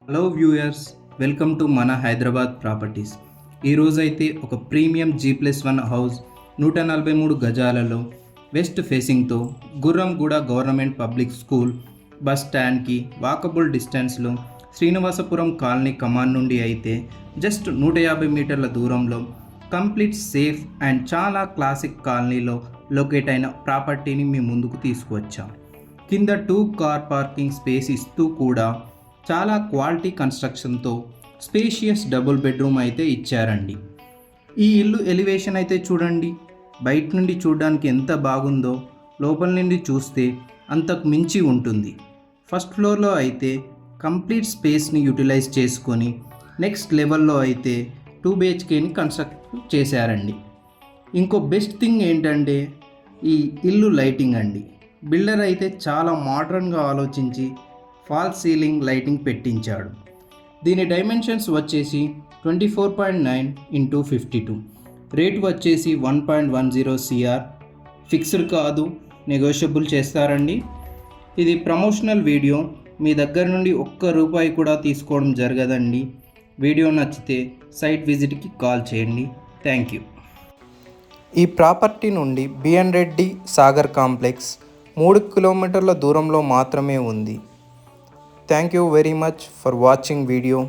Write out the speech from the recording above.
Hello viewers, welcome to మన Hyderabad properties. ఈరోజైతే ఒక ప్రీమియం G+1 హౌస్ 143 గజాలలో వెస్ట్ ఫేసింగ్తో Gurramguda government public school bus స్టాండ్కి వాకబుల్ డిస్టెన్స్లో శ్రీనివాసపురం కాలనీ కమాన్ నుండి అయితే జస్ట్ 150 మీటర్ల దూరంలో కంప్లీట్ సేఫ్ అండ్ చాలా క్లాసిక్ కాలనీలో లొకేట్ అయిన ప్రాపర్టీని మీ ముందుకు తీసుకువచ్చాం. కింద 2 కార్ పార్కింగ్ స్పేస్ ఇస్తూ కూడా చాలా క్వాలిటీ కన్స్ట్రక్షన్తో స్పేషియస్ డబుల్ బెడ్రూమ్ అయితే ఇచ్చారండి. ఈ ఇల్లు ఎలివేషన్ అయితే చూడండి, బయట నుండి చూడడానికి ఎంత బాగుందో లోపల నుండి చూస్తే అంతకు మించి ఉంటుంది. ఫస్ట్ ఫ్లోర్లో అయితే కంప్లీట్ స్పేస్ని యూటిలైజ్ చేసుకొని నెక్స్ట్ లెవెల్లో అయితే 2 BHKని కన్స్ట్రక్ట్ చేశారండి. ఇంకో బెస్ట్ థింగ్ ఏంటంటే ఈ ఇల్లు లైటింగ్ అండి. బిల్డర్ అయితే చాలా మోడర్న్గా ఆలోచించి ఫాల్ సీలింగ్ లైటింగ్ పెట్టించాడు. దీని డైమెన్షన్స్ వచ్చేసి 24.9 x 52, రేటు వచ్చేసి 1.10 CR. ఫిక్స్డ్ కాదు, నెగోషియబుల్ చేస్తారండి. ఇది ప్రమోషనల్ వీడియో, మీ దగ్గర నుండి ఒక్క రూపాయి కూడా తీసుకోవడం జరగదండి. వీడియో నచ్చితే సైట్ విజిట్కి కాల్ చేయండి. Thank you. ఈ ప్రాపర్టీ నుండి బిఎన్ రెడ్డి సాగర్ కాంప్లెక్స్ 3 కిలోమీటర్ల దూరంలో మాత్రమే ఉంది. Thank you very much for watching video.